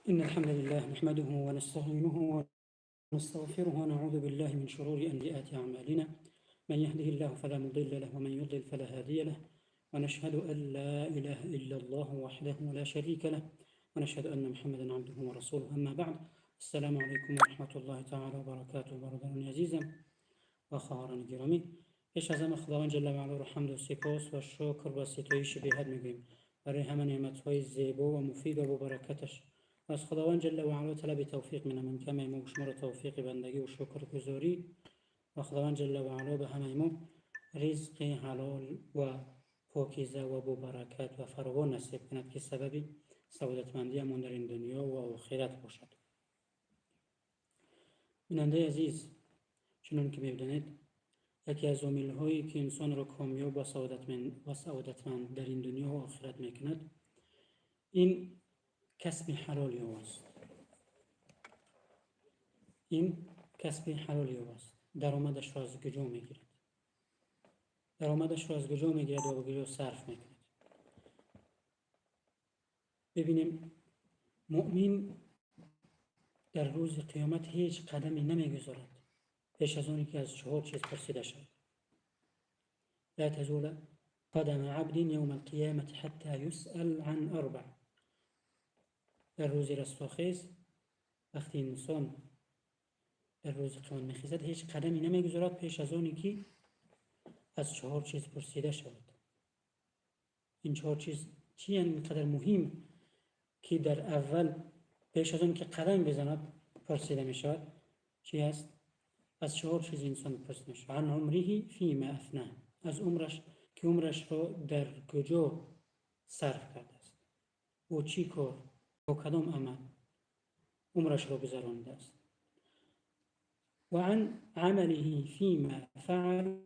إن الحمد لله نحمده ونستعينه ونستغفره ونعوذ بالله من شرور سيئات أعمالنا من يهده الله فلا مضل له ومن يضلل فلا هادي له ونشهد أن لا إله إلا الله وحده لا شريك له ونشهد أن محمدا عبده ورسوله أما بعد السلام عليكم ورحمة الله تعالى وبركاته برادران عزیزم و خواهران گرامی پیش از همه خداوند جل و علا را حمد و سپاس و شکر و ستایش بی‌حد میگوییم برای همه نعمت‌های زیبا و مفید و برکتش و از خداوند جل و علا طلب توفیق می‌نماییم که همه ما و شما را توفیق بندگی و شکرگزاری و خداوند جل و علا به همه ما رزق حلال و پاکیزه و با برکت و فراوان نصیب کند که سبب سعادتمندی ما در این دنیا و آخرت باشد. بیننده عزیز، چنان که می‌دانید یکی از عامل‌هایی که انسان را کامیاب و سعادتمند در این دنیا و آخرت می‌کند این کسب حلال است. این کسب حلال است. درآمدش را از کجا می‌گیرد؟ درآمدش را از کجا می‌گیرد و به کجا صرف می‌کند؟ ببینیم مؤمن در روز قیامت هیچ قدمی نمی‌گذارد پیش از آنی که از 4 چیز پرسیده شود. لا تزول قدم عبد یوم القیامة حتی یسأل عن 4. در روز رستاخیز وقتی انسان در روز قیامت میخیزد هیچ قدمی نمیگذارد پیش از آنی که از 4 چیز پرسیده شود. این 4 چیز چی اینقدر مهم که در اول پیش از آن که قدم بزند پرسیده میشود؟ چی است؟ از 4 چیز انسان پرسیده میشود. عن عمره فیما افناه، از عمرش که عمرش را در کجا صرف کرده است، او چی کار با کدام عمل عمرش را گذرانده است. و عن عمله فیما فعل،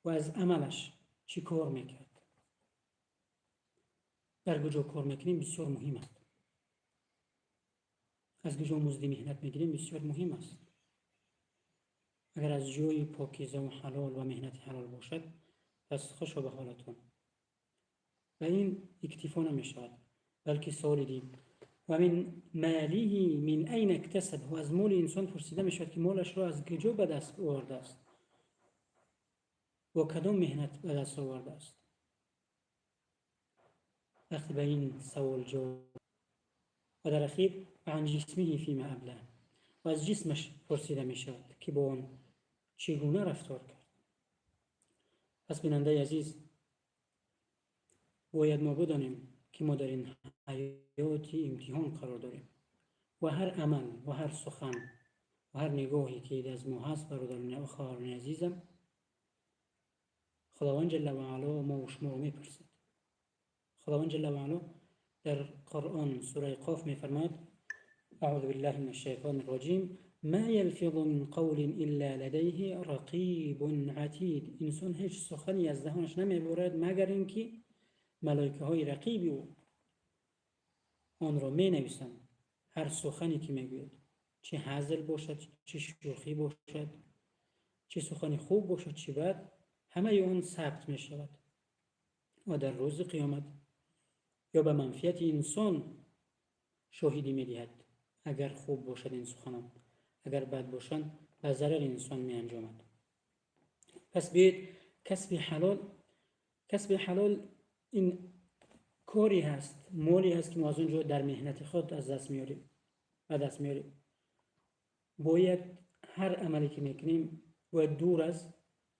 و از عملش چی کار میکرد. در کجا کار میکنیم بسیار مهم است. از کجا مزد مهنت میگیریم بسیار مهم است. اگر از جای پاکیزه و حلال و مهنت حلال باشد پس خوشا به حالتون. و این اکتفا نمیشود بلکه سوال دیم و من ماله من این اکتسب، و از مال انسان پرسیده میشود که مالش را از کجا به دست آورده است و کدام مهنت به دست آورده است. وقتی به این سوال جواب و در اخیر عن جسمه فیما ابله، و از جسمش پرسیده میشود که با آن چگونه رفتار کرد. پس بیننده عزیز باید ما بدانیم که ما در این حیات امتحان قرار داریم و هر عمل و هر سخن و هر نگاهی که از ما هست برادران و خواهران عزیزم خداوند جل و علا ما و شما رو میپرسد. خداوند جل و علا در قرآن سوره قاف میفرماید اعوذ بالله من الشیطان الرجیم ما یلفظ من قول الا لدیه رقیب عتید. انسان هیچ سخنی از دهانش نمیبرد مگر اینکه ملائکه های رقیبی او آن را می نویسند. هر سخنی که میگوید، چه هزل باشد، چه شوخی باشد، چه سخنی خوب باشد، چه بد، همه آن ثبت می شود و در روز قیامت یا به منفعت انسان شاهدی می دهد. اگر خوب باشد این سخنان، اگر بد باشند به ضرر انسان می انجامد. پس بیاید کسب حلال این کاری هست، مالی هست که ما از اونجا در مهنت خود از دست میاریم. باید هر عملی که میکنیم باید دور از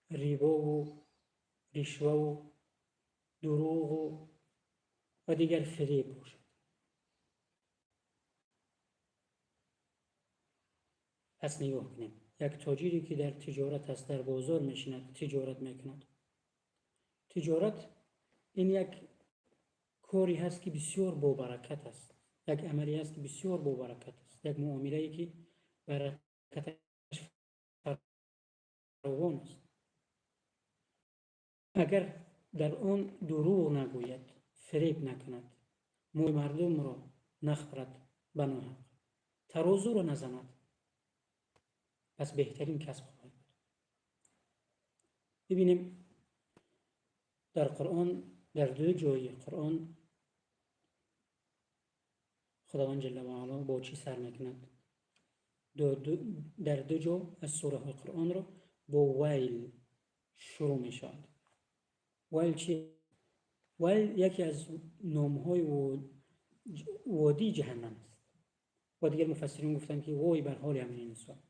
ریبا و رشوه و دروغ و دیگر فریب باشد. پس نگاه کنیم یک تاجری که در تجارت است، در بازار میشیند تجارت میکند. تجارت این یک کاری هست که بسیار با برکت است، یک عملی هست که بسیار با برکت است، یک معامله‌ای که برکتش فراوان است. اگر در آن دروغ نگوید، فریب نکند، موی مردم را نخورد به ناحق، ترازو را نزند، پس بهترین کسب خواهد بود. ببینیم در قرآن در 2 جای قرآن خداوند جل و علا با چی سر میکند؟ در دو جا از سوره های قرآن رو با ویل شروع میشود. ویل چی؟ ویل یکی از نامهای وادی جهنم است و دیگر مفسرین گفتن که وای بر حال همین انسان.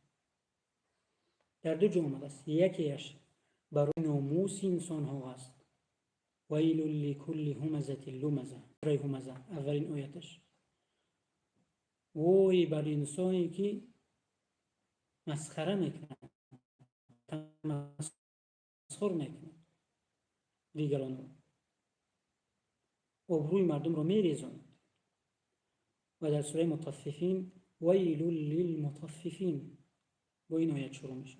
در دو جا آمده است. یکیش برای ناموس انسان ها است، ویل لکل همزة لمزة. اولین آیتش وای بر انسانی که مسخره میکنه، تمسخر میکنه دیگران رو، آبروی مردم رو میریزاند. و در سوره مطففین ویل للمطففین با این آیت شروع میشه.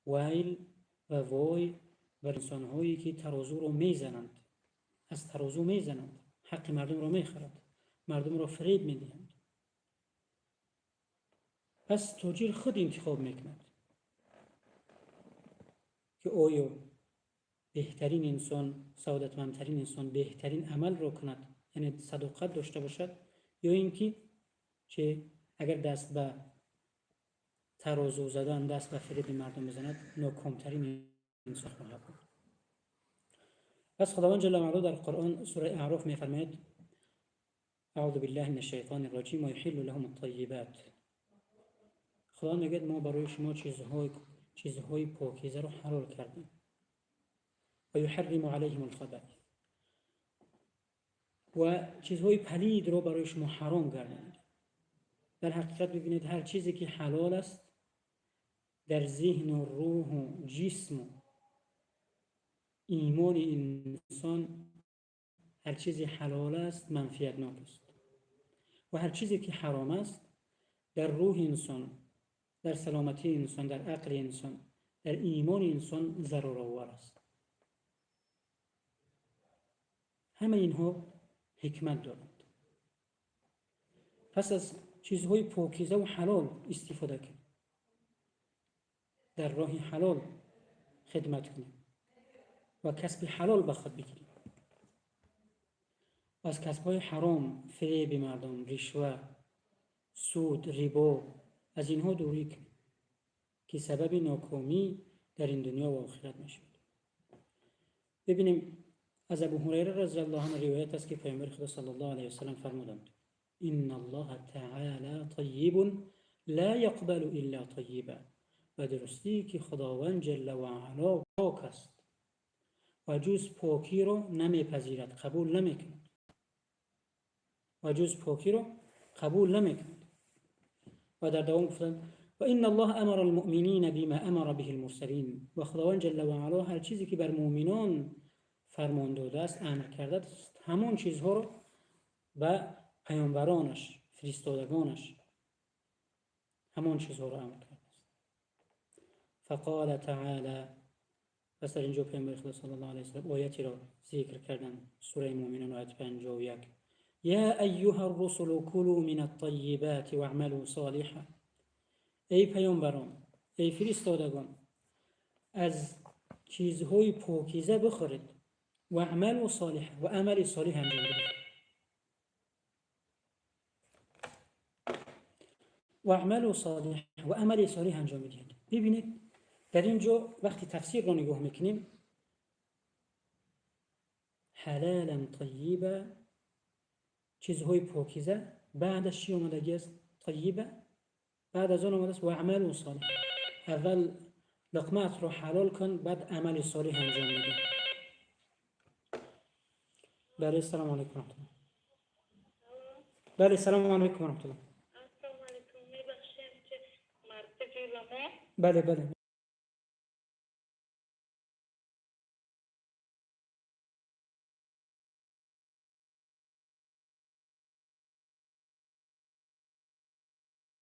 ویل و وای بر انسانهایی که ترازو رو میزنند، از ترازو میزنند، حق مردم رو میخورند، مردم رو فریب میدهند. پس تاجر خود انتخاب میکند که آیا بهترین انسان، سعادتمندترین انسان بهترین عمل را کند، یعنی صداقت داشته باشد، یا اینکه چه اگر دست به ترازو زدن، دست به فریب مردم بزند، ناکامترین انسان خواهد بود. پس خداوند جل و علا در قرآن سوره اعراف میفرماید اعوذ بالله من الشیطان الرجیم و یحل لهم الطیبات. خدا میگه ما برای شما چیزهای پاکیزه رو حلال کردیم و یحرم علیهم الخبائث، و چیزهای پلید رو برای شما حرام کردیم. در حقیقت ببینید هر چیزی که حلال است در ذهن و روح و جسم و ایمان انسان، هر چیزی حلال است منفعتناک است، و هر چیزی که حرام است در روح انسان، در سلامتی انسان، در عقل انسان، در ایمان انسان ضرر آور است. همه اینها حکمت دارند. پس از چیزهای پاکیزه و حلال استفاده کنیم، در راه حلال خدمت کنیم و کسب حلال به خود بگیریم. از کسبهای حرام، فریب مردم، رشوه، سود، ربا، از اینها دوری کنیم که سبب ناکامی در این دنیا و آخرت میشود. ببینیم از ابو هریره رضی الله عنه روایت است که پیامبر خدا صلی الله علیه و سلم فرمودند ان الله تعالی طیب لا یقبل الا طیبا. و درستی که خداوند جل و علا پاک است و جز پاکی رو نمیپذیرد، قبول نمیکند. و جز پاکی رو قبول نمیکند. و در دوام گفتند و ان الله امر المؤمنین بما امر به المرسلین. و خداوند جل و علا هر چیزی که بر مؤمنان فرمان داده است، امر کرده است، همون چیزها رو به پیامبرانش، فرستادگانش، همون چیزها رو امر کرده است. فقال تعالی، پس در اینجا پیامبر خدا صلی الله علیه و سلم آیتی را ذکر کردن، سوره مومنون آیت 51 یا ایها الرسل کلوا من الطیبات واعملوا صالحا. ای پیامبران، ای فرستادگان، از چیزهای پاکیزه بخورید و عمل صالح، و عمل صالح انجام بدید. و عمل صالح، و عمل صالح انجام بدید. ببینید در اینجا وقتی تفسیر رو نگاه میکنیم، حلالا طیبا، چیزهای پاکیزه، بعدش چی اومده است؟ طیبه. بعد از آن اومده است و عمل صالح. اول لقمات رو حلال کن، بعد عمل صالح انجام بده. بله السلام علیکم ورحمت الله. بله السلام علیکم ورحمت الله. السلام علیکم. میبخشیم که مرتبه بله بله.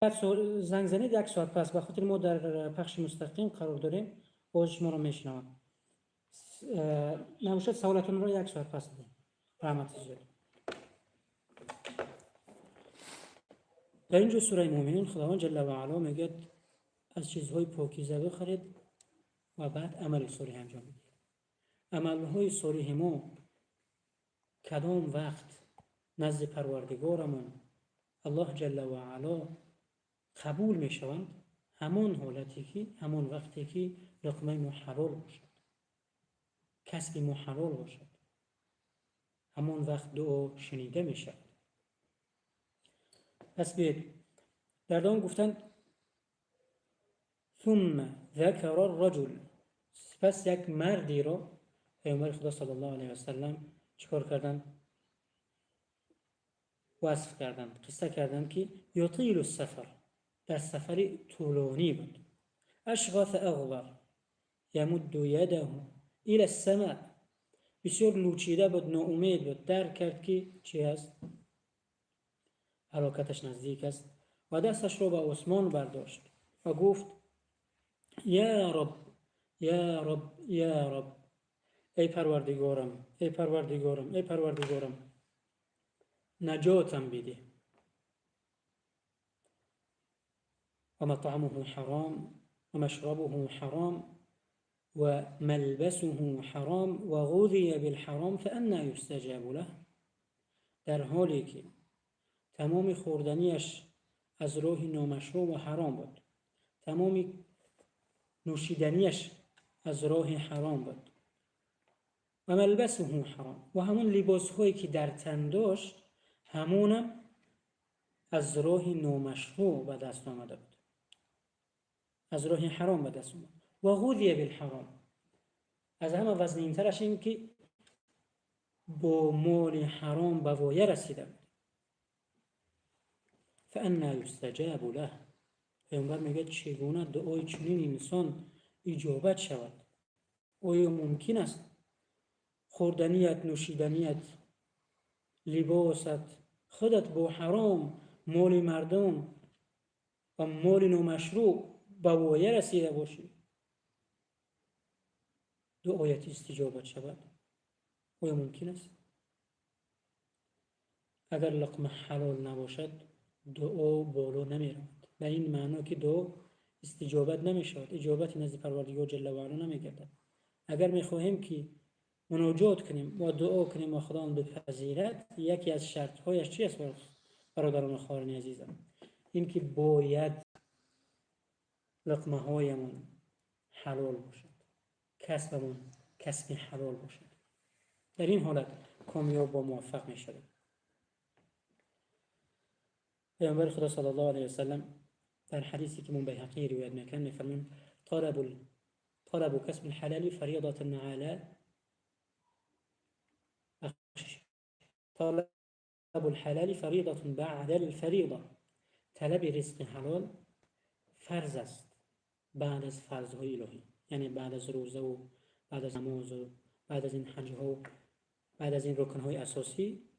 بعد زنگ زنید 1 ساعت پس، به خاطر ما در پخش مستقیم قرار داریم، باز شما رو میشنوم. نباشد سوالتون رو 1 ساعت پس بدیم. رحمت زیاد. در اینجا سوره مومنون خداوند جل و علا میگه از چیزهای پاکیزه بخورید و بعد عمل صالح انجام بدید. عملهای صالح ما کدام وقت نزد پروردگارمون الله جل و علا قبول می شوند همون حالتی که همون وقتی که لقمه محلال باشد، کسب محلال باشد، همون وقت دعا شنیده می شود. پس بیاید در دام گفتند ثم ذکر الرجل، پس یک مردی را پیامبر خدا صلی الله علیه و سلم چیکار کردند؟ وصف کردند، قصه کردند که یطیل السفر، در سفری طولانی بود، اشغاث اغبر یمد یده الى السماء، بسیار لوچیده بود، ناامید بود، درک کرد که چی است؟ هلاکتش نزدیک است و دستش را به آسمان برداشت و گفت یا رب یا رب یا رب، ای پروردگارم ای پروردگارم ای پروردگارم، نجاتم بده. و مطعمه حرام و مشربه حرام و ملبسه حرام و غذی بالحرام فانا یستجاب له، در حالی که تمام خوردنیش از راه نامشروع و حرام بود، تمام نوشیدنیش از راه حرام بود، و ملبسه حرام، و همون لباس هایی که در تن داشت همونم از راه نامشروع به دست آمده بود، از راه حرام به دست آمد. و غذی بالحرام، از همه وزنین‌ترش این که با مال حرام به وایه رسیده بود. فانا یستجاب له، پیامبر میگه چگونه دعای چنین انسان اجابت شود؟ آیا ممکن است خوردنیت، نوشیدنیت، لباست، خودت با حرام، مال مردم و مال نامشروع به وایه رسیده باشی، دعایت استجابت شود؟ آیا ممکن است؟ اگر لقمه حلال نباشد دعا بالا نمی رود، به این معنا که دعا استجابت نمی شود، اجابت نزد پروردگار جل و علا نمی گردد. اگر می خواهیم که مناجات کنیم و دعا کنیم و خدا بپذیرد، یکی از شرط هایش چی است برادران و خواهران عزیزم؟ این که باید لقمه هایمون حلال باشد، کسبمون کسب حلال باشد. در این حالت کامیاب و موفق می شود. پیامبر خدا صلی الله علیه و سلم در حدیثی که من بیهقی روایت میکنه میفرمایند طلب کسب الحلال فریضة علی طلب الحلال فریضة بعد الفریضة، طلب رزق حلال فرض است بعد از فرض‌های الهی، یعنی بعد از روزه و بعد از نماز و بعد از این حج ها، بعد از این رکن‌های اساسی،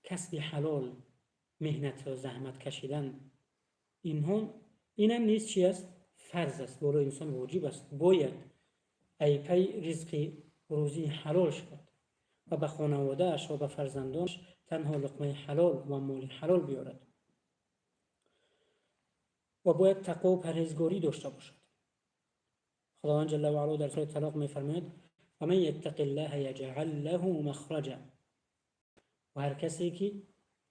کسب حلال، مهنت و زحمت کشیدن، اینم نیست چی است؟ فرض است، برای انسان واجب است، باید ای پی رزق روزی حلال شد و به خانواده‌اش و به فرزندانش تنها لقمه حلال و مال حلال بیارد و باید تقوا و پرهیزگاری داشته باشد. خداوند جل و علا در سوره طلاق می‌فرماید و من یتق الله یجعل له مخرجا، و هر کسی که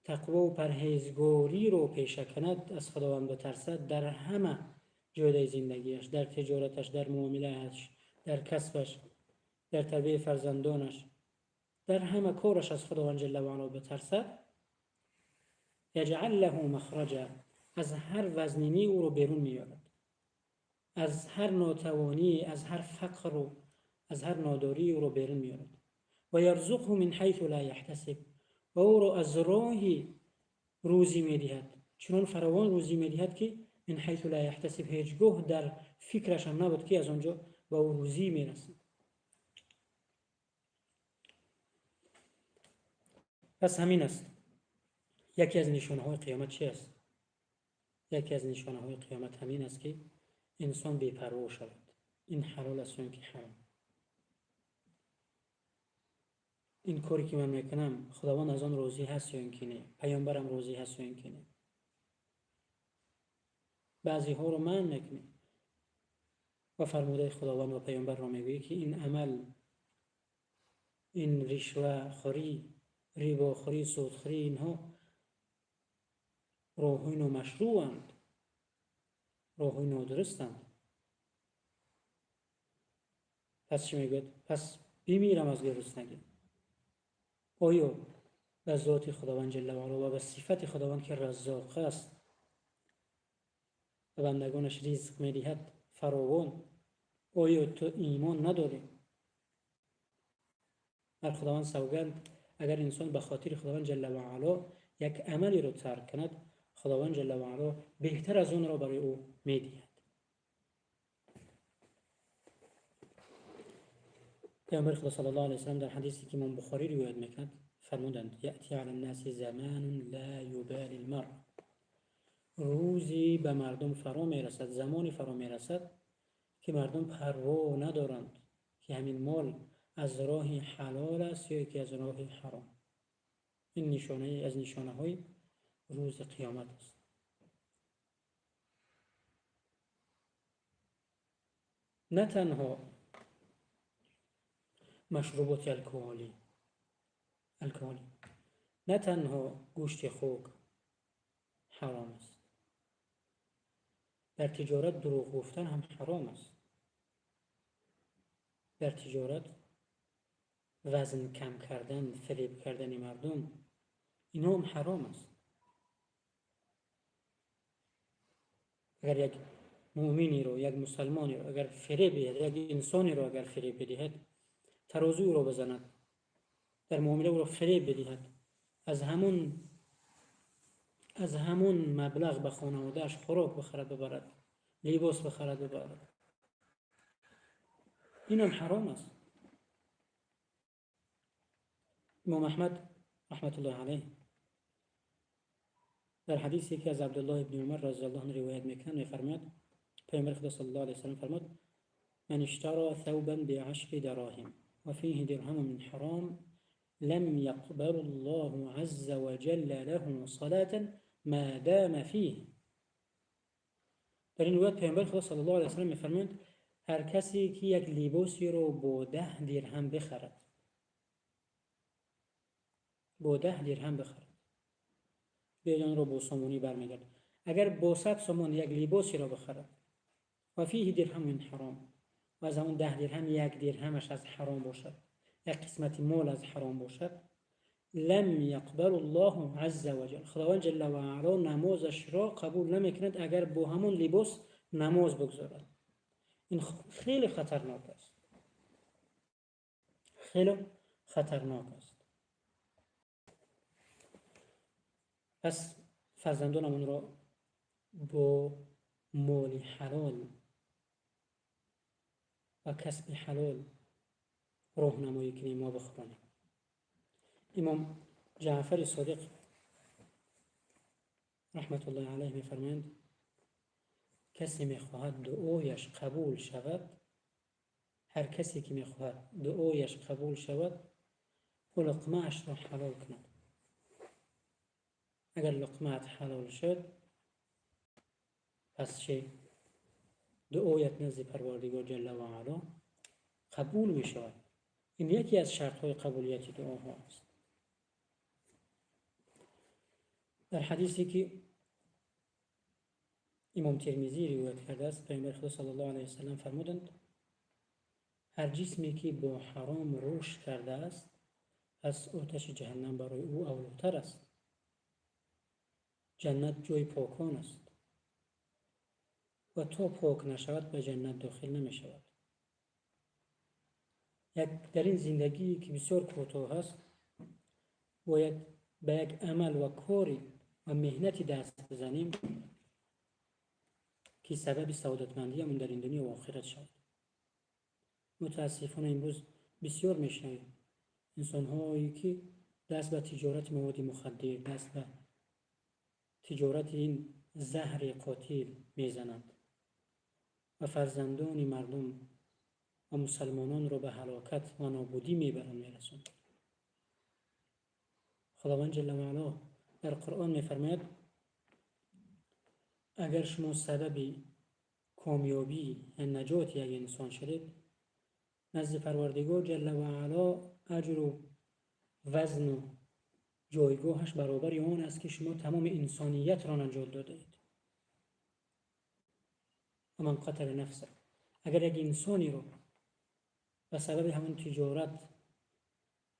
تقوا و پرهیزگاری رو پیشه کند، از خداوند بترسد، در همه جای زندگیش، در تجارتش، در معاملهش، در کسبش، در تربیت فرزندانش، در همه کارش از خداوند جل و علا بترسد، یجعل له مخرجا، از هر وزنینی او رو بیرون میارد، از هر ناتوانی، از هر فقر و از هر ناداری او رو بیرون میارد. و یرزقه من حیث لا یحتسب، و او رو از راهی روزی میدهد، چنان فراوان روزی میدهد که من حیث لا یحتسب، هیچگاه در فکرش هم نبود که از آنجا به او روزی میرسد. پس همین است یکی از نشانه های قیامت. چی است؟ یکی از نشانه های قیامت همین است که انسان بی‌پروا شود، این حلال است و این که حرام. این کاری که من میکنم خداوند از آن راضی هست یا اینکه نه؟ پیامبرم راضی هست یا اینکه نه؟ بعضی ها رو من میکنیم و فرموده خداوند و پیامبر را میگویی که این عمل، این رشوه خوری، ریبا خوری، سود خوری، اینها راه‌های نامشروعند، راه‌های نادرستند. پس چی میگه؟ پس بمیرم از گرسنگی. آیا به ذات خداوند جل و علا و به صفت خداوند که رزاق است و بندگانش رزق می‌دهد فراوان، آیا تو ایمان نداری؟ بر خداوند سوگند اگر انسان به خاطر خداوند جل و علا یک عملی رو ترک کند، خداوند جل و علا بهتر از اون را برای او می‌دهد. پیامبر خدا صلی الله علیه و سلم در حدیثی که امام بخاری روایت می‌کند فرمودند یأتی علی الناس زمان لا یبالی المرء، روزی به مردم فرا میرسد، زمانی فرا میرسد که مردم پروا ندارند که همین مال از راه حلال است یا که از راه حرام. این نشانه از نشانه‌های روز قیامت است. نه تنها مشروبات الکلی، نه تنها گوشت خوک حرام است، در تجارت دروغ گفتن هم حرام است. در تجارت وزن کم کردن، فریب کردن مردم، اینا هم حرام است. اگر یک مؤمنی رو، یک مسلمانی رو اگر فریب بدهد، یک انسانی رو اگر فریب بدهد، ترازو او رو بزند، در معامله او رو فریب بدهد، از همون مبلغ به خانواده‌اش خوراک بخرد ببرد، لباس بخرد ببرد، این هم حرام است. امام احمد رحمت الله علیه در حدیثی که از عبدالله ابن عمر رضی الله عنه روایت میکنه میفرماید پیامبر خدا صلی الله علیه و سلم فرمود من اشترى ثوبا ب10 دراهم و فیه درهم من حرام لم يقبل الله عز وجل له صلاة ما دام فيه. در این روایت پیامبر خدا صلی الله علیه و سلم میفرماید هر کسی که یک لباسی رو با 10 درهم بخرد، با 10 درهم بخرد، بیان رو با سامونی برمیگرد، اگر با 100 سامون یک لباسی رو بخرد و فیه درهم من حرام، و از همون 10 درهم یک درهمش از حرام باشد، یک قسمت مال از حرام باشد، لم يقبل الله عز وجل، خداوند جل و علا نمازش را قبول نمیکند اگر با همون لباس نماز بگذارد. این خیلی خطرناک است، خیلی خطرناک است. پس فرزندانمون را با مال حلال و کسب حلال راهنمایی کنیم، ما بخوانیم. امام جعفر صادق رحمت الله علیه میفرمایند کسی میخواهد دعایش قبول شود، هر کسی که میخواهد دعایش قبول شود لقمه اش را حلال کند. اگر لقمه‌ات حلال شد پس چه؟ دعایت نزد پروردگار جل و علا قبول می شود. این یکی از شرط‌های قبولیت دعاها است. در حدیثی که امام ترمذی روایت کرده است پیامبر خدا صلی الله علیه و سلم فرمودند هر جسمی که با حرام رشد کرده است از آتش جهنم برای او اولاتر است. جنت جای پاکان است و تا پاک نشود به جنت داخل نمی شود. در این زندگی که بسیار کوتاه است باید به یک عمل و کاری و مهنتی دست بزنیم که سبب سعادتمندیمون در این دنیا و آخرت شود. متاسفانه امروز بسیار میشنویم انسان‌هایی که دست به تجارت مواد مخدر، دست به تجارت این زهر قاتل میزنند و فرزندان مردم و مسلمانان را به هلاکت و نابودی میرسانند. خداوند جل و علا در قرآن میفرماید اگر شما سبب کامیابی و نجات یک انسان شدید نزد پروردگار جل و علا اجر و وزن و جایگاهش برابر آن است که شما تمام انسانیت را نجات داده اید. و من قتل نفسه، اگر یک انسانی رو به سبب همون تجارت،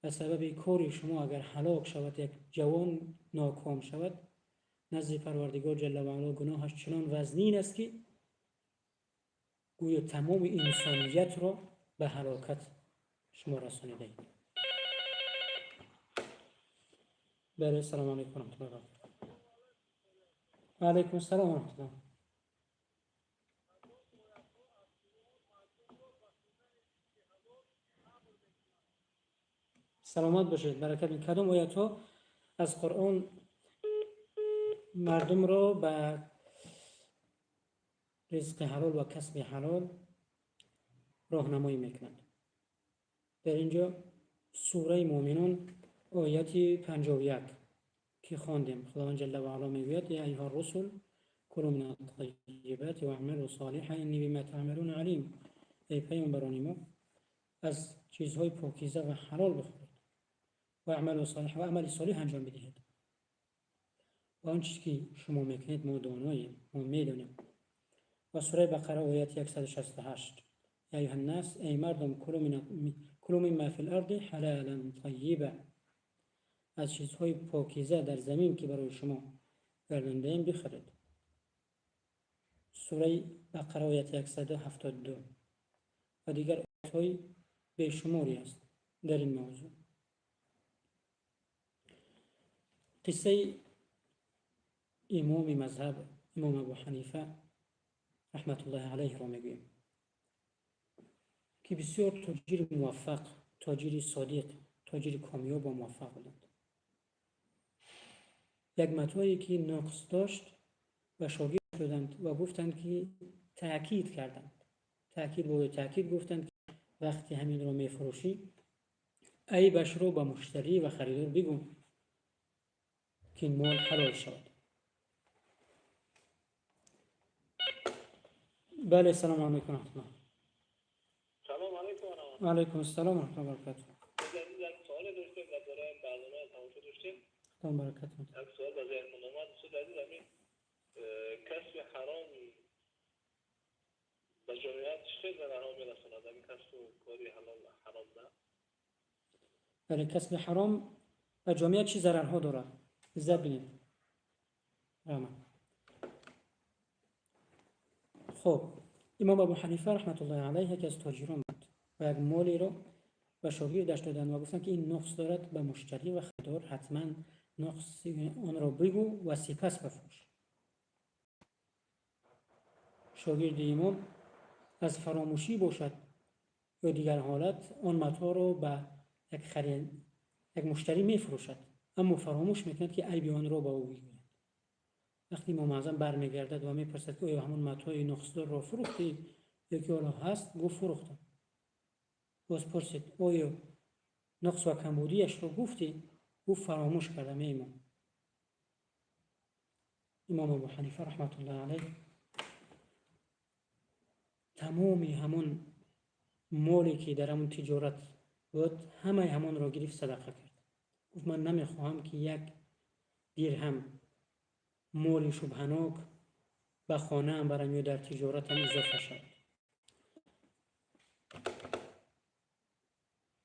به سبب کار شما اگر هلاک شود، یک جوان ناکام شود، نزد پروردگار جل و علا گناهش چنان وزنین است که گویا تمام انسانیت را به هلاکت شما رسانیده اید. بله، السلام علیکم و رحمت الله. و علیکم السلام و رحمت الله. سلامت باشید، برکت می کدام آیات ها از قرآن مردم را به رزق حلال و کسب حلال راهنمایی میکنند؟ در اینجا سوره مومنون آیت 51 که خواندیم، خداوند جل و علا میگوید یا ایها الرسل کلوا من الطیبات و اعملوا صالحا انی بما تعملون علیم. ای پیامبران ما، از چیزهای پاکیزه و حلال بخورید و اعملوا صالحا و عمل صالح انجام بدهید. و آن چیزی که شما میکنید ما داناییم، ما میدونیم. و سوره بقره آیت 168 یا ایها الناس، ای مردم کلوا مما فی الارض حلالا طیبا، از چیزهای پاکیزه در زمین که برای شما گردانده ایم بخورید. سوره بقره آیت 172 و دیگر آیات‌های بیشماری است در این موضوع. قصه امام مذهب امام ابو حنیفه رحمت الله علیه را میگویم که بسیار تاجر موفق، تاجر صادق، تاجر کامیاب و موفق بودند. یک متاعی که نقص داشت و شاگرد شدند و گفتند که تأکید گفتند که وقتی همین رو میفروشی عیبش رو به مشتری و خریدار بگو که این مال حلال شود. بله، السلام علیکم و رحمت الله. سلام علیکم و رحمت و علیکم السلام و رحمت الله و برکاته. یک سوال داشتیم و برای برنامه تماشا داشتیم. خدا برکت بده. یک سوال به ذهن اومد، استاد عزیز، همین کسب حرام به جمعیت چه ضررها میرساند؟ همین کسب و کاری حلال حرام نه؟ بله، کسب حرام و جامعه چی ضررها دارد؟ ببینید. خب، امام ابو حنیفه رحمت الله علیه یکی از تاجران بود و یک مالی را به شاگردش دادند و گفتند که این نقص دارد، به مشتری و خریدار حتما نقص آن را بگو و سپس بفروش. شاگرد امام از فراموشی باشد یا دیگر حالت آن متاع را به یک مشتری میفروشد، اما فراموش میکند که عیب آن را به او بگوید. وقتی امام اعظم برمیگردد و میپرسد که آیا همون متاع نقصدار را فروختی یا که حالا هست؟ گفت فروختم. باز پرسید آیا نقص و کمبودیش را گفتی؟ گفت فراموش کردم. امام ابو حنیفه رحمت الله علیه تمامی همون مالی که در همون تجارت بود همه همون را گرفت صدقه کرد. گفت من نمیخواهم که یک درهم مال شبهناک به خانه هم برم یا در تجارت هم اضافه شد.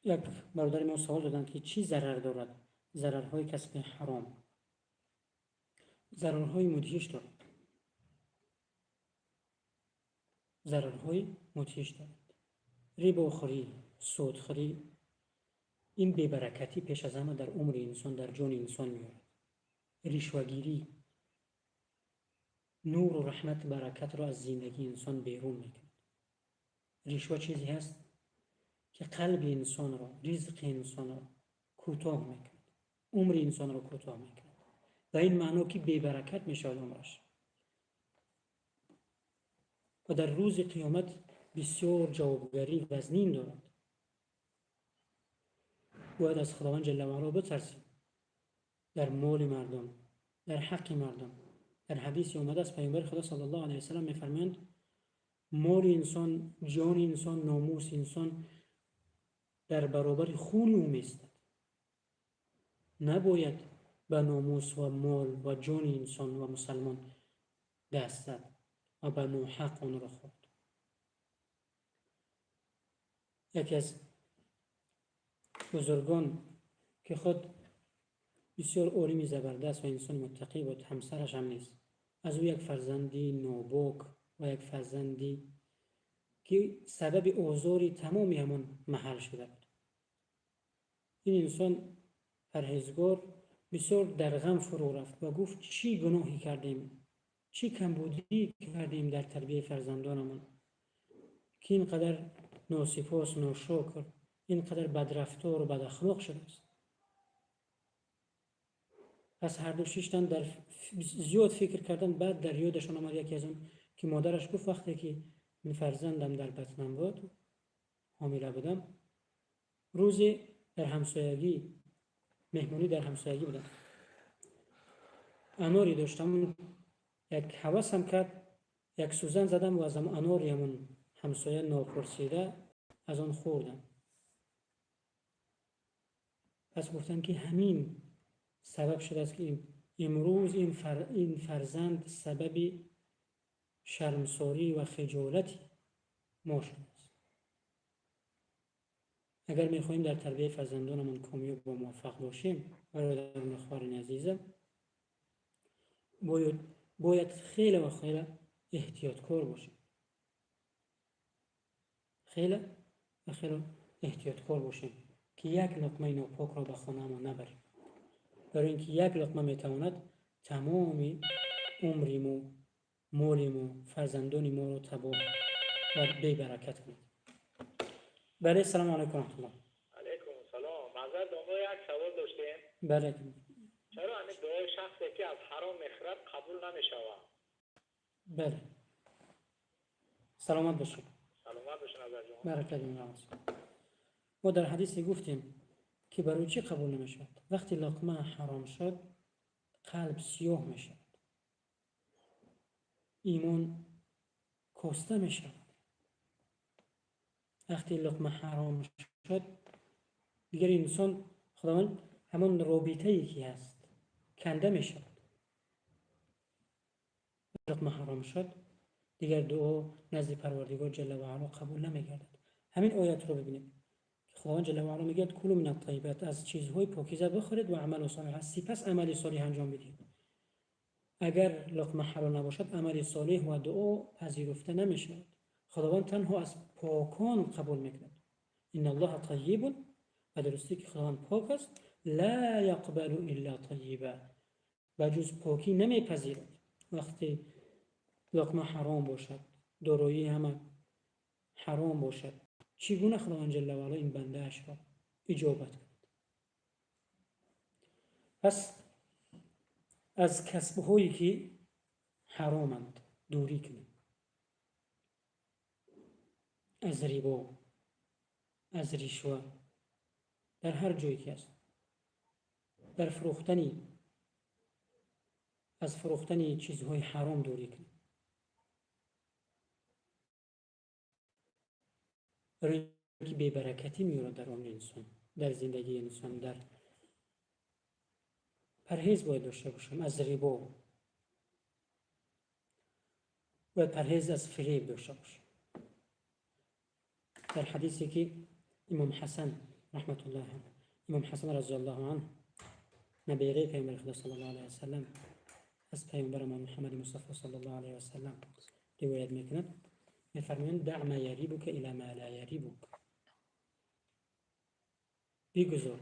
یک برادر ما سوال دادند که چی ضرر دارد؟ ضررهای کسب حرام. ضررهای مدهش دارد. رباخوری، سودخوری، این بی‌برکتی پیش از همه در عمر انسان، در جان انسان میارد. رشوه‌گیری نور و رحمت برکت را از زندگی انسان بیرون میکند. رشوه چیزی هست که قلب انسان را، رزق انسان را کوتاه میکند، عمر انسان را کوتاه میکند و این معنا که بی‌برکت میشه عمرش و در روز قیامت بسیار جوابگری وزنین دارد. باید از خداوند جل و علا بترسیم در مال مردم، در حق مردم. در حدیثی اومده است پیامبر خدا صلی الله علیه و سلم میفرمایند مال انسان، جان انسان، ناموس انسان در برابر خون او میستد. نباید به ناموس و مال و جان انسان و مسلمان دست زد و به ناحق آن را خورد. یکی از بزرگان که خود بسیار عالم زبردست و انسان متقی بود، همسرش هم نیست، از او یک فرزندی ناباک و یک فرزندی که سبب آزار تمامی همان محل شده بود. این انسان پرهیزگار بسیار در غم فرو رفت و گفت چی گناهی کردیم، چی کمبودی کردیم در تربیت فرزندانمان که اینقدر ناسپاس، ناشکر، اینقدر بدرفتار و بد اخلاق شده است. پس هر دو شیشتن در زیاد فکر کردن. بعد در یادشان آمد یکی از اون که مادرش گفت وقتی که این فرزندم در بطنم بود، حامله بودم، روزی در همسایگی مهمونی در همسایگی بودم، اناری داشتم، یک هوسم کرد، یک سوزن زدم و از اناری همون همسایه ناپرسیده از آن خوردم. پس گفتم که همین سبب شده است که امروز این فرزند سبب شرمساری و خجالتی ما شده است. اگر می‌خواهیم در تربیت فرزندانمان کامیاب و موفق باشیم، برادران و خواران عزیزم، باید خیلی و خیلی احتیاطکار باشیم. خیلی و خیلی احتیاطکار باشیم که یک لقمه ناپاک را به خانه‌مان نبریم، برای اینکه یک لقمه میتواند تمام عمریم، مالیم، فرزندان ما را تباه و بی برکت کنید. بله، سلام علیکم رحمت الله. علیکم السلام. معذرت داماد یک سوال داشتیم. بله. چرا همین دعای شخصی که از حرام مخرب قبول نمیشود؟ بله. سلامت باشید. سلامت باشین از جان. برکت الله. ما در حدیثی گفتیم که برای چی قبول نمیشود؟ وقتی لقمه حرام شد قلب سیاه میشود، ایمان کاسته میشود. وقتی لقمه حرام شد دیگر انسان خداوند همون رابطه‌ای که هست کنده میشود. لقمه حرام شد دیگر دعا نزد پروردگار جل و علا قبول نمیگردد. همین آیت رو ببینید که خداوند جل و علا میگه کلوا من الطیبات، از چیزهای پاکیزه بخورید و عمل صالح، سپس عمل صالح انجام بدید. اگر لقمه حلال نباشد عمل صالح و دعا پذیرفته نمیشود. خداوند تنها از پاکان قبول میکند. ان الله طیب، و درستی که خداوند پاک است، لا یقبل الا طیبا، بجز پاکی نمیپذیرد. وقتی لقمه حرام باشد، دارایی همه حرام باشد، چگونه خداوند جل و علا این بنده اش را اجابت کند؟ پس از کسب‌هایی که حرامند دوری کنیم، از ربا، از رشوه، در هر جایی که است، در فروختنی، از فروختن چیزهای حرام دوری کنیم. برای اینکه بی برکتی میاد در عمر انسان، در زندگی انسان. در پرهیز باید داشته باشیم از ربا، باید پرهیز از فریب داشته باشیم. در حدیثی که امام حسن رحمت الله علیه، امام حسن رضی الله عنه، نبیره پیامبر خدا صلی الله علیه و سلم، از پیامبر محمد مصطفی صلی الله علیه و سلم روایت میکند، میفرمایند دع ما یریبک الی ما لا یریبک، بگذار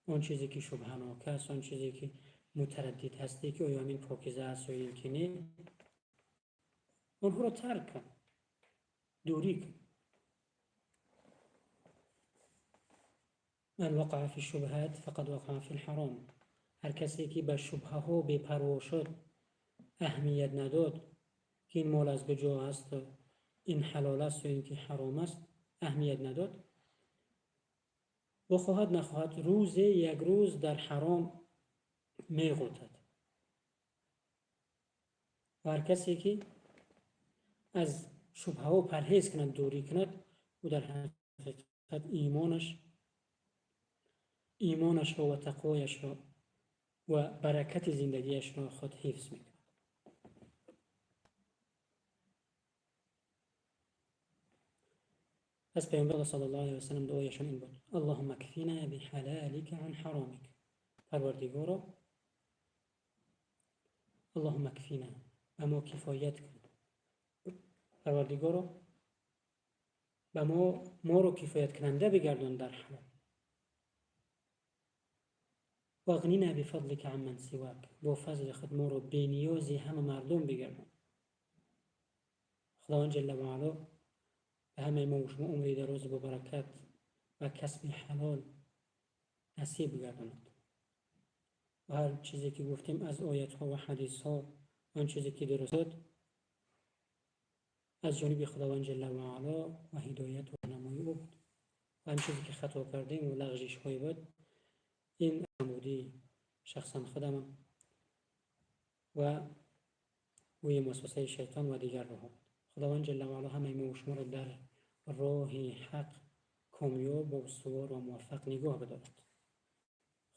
اون چیزی که شبهناک است، اون چیزی که متردد هستی که آیا همین پاکیزه است یا اینکه نه، اونها را ترک کن، دوری کن. من وقع فی الشبهات فقد وقع فی الحرام. هر کسی که به شبهه ها بی‌پروا شد، اهمیت نداد که این مال از کجا است، این حلال است یا اینکه حرام است، اهمیت نداد، بخواهد نخواهد یک روز در حرام میغوطد. و هر کسی که از شبهه ها پرهیز کند، دوری کند، و در حقیقت ایمانش و تقوایش را و برکت زندگیش را خود حفظ میکند. پس پیامبر صلی الله علیه و سلم دعایشان این بود: اللهم اکفینا بحلالک عن حرامک. پروردگارا، اللهم اکفینا، به ما کفایت کن. پروردگارا، به ما رو کفایت کننده بگردان در حلال. و اغنینا بفضلک عمن سواک. با فضل خود ما رو بی نیازی همه مردم بگردان. خداوند جل و علا به همه ما و شما عمری دراز با برکت و کسب حلال نصیب بگرداند. و هر چیزی که گفتیم از آیات ها و حدیث ها، آن چیزی که درست از جانب خداوند جل و علا و هدایت و راهنمایی او بود. و آن چیزی که خطا کردیم و لغزش های بود، این عمودی شخصا خودم و گوی وسوسه شیطان و دیگر راه. خداوند جل و علا همه ما و شما را در راه حق کامیاب و استوار و موفق نگاه بدارد.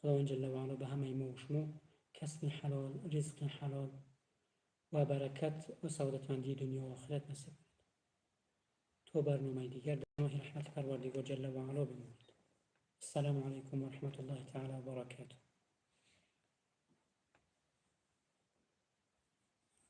خداوند جل و علا به همه ما و شما کسب حلال، رزق حلال و برکت و سعادتمندی دنیا و آخرت نصیب کند. تو برنامه دیگر در راه رحمت پروردگار جل و علا بمانید. السلام علیکم و رحمت الله تعالی و برکاته.